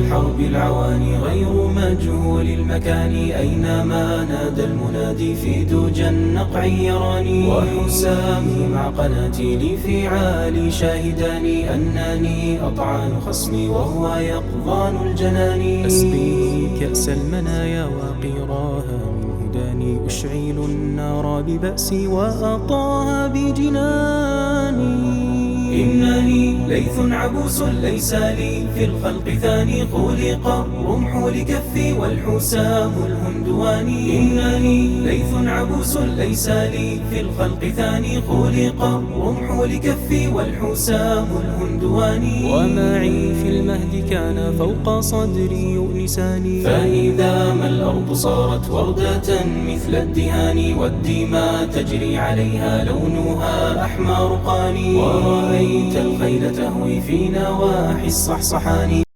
الحرب العواني غير مجهول المكان، أينما نادى المنادي في دجى النقع يراني. وحسامي مع قناتيلي في عالي شاهداني، أنني أطعن خصمي وهو يقظان الجنان. أسقي كأس المنايا وقيراها من هداني، أشعل النار ببأسي وأطاها بجناني. إنني ليث عبوس ليس لي في الخلق ثاني، خلق الرمح لكفي والحسام الهندواني. إنني ليث عبوس ليس لي في الخلق ثاني، خلق الرمح لكفي والحسام الهندواني. ومعي في المهد كان فوق صدري يؤنساني، فإذا ما الأرض صارت وردة مثل الدهان، والدماء تجري عليها لونها أحمر قاني. ورأيت الخيل تهوي في نواحي الصحصحان.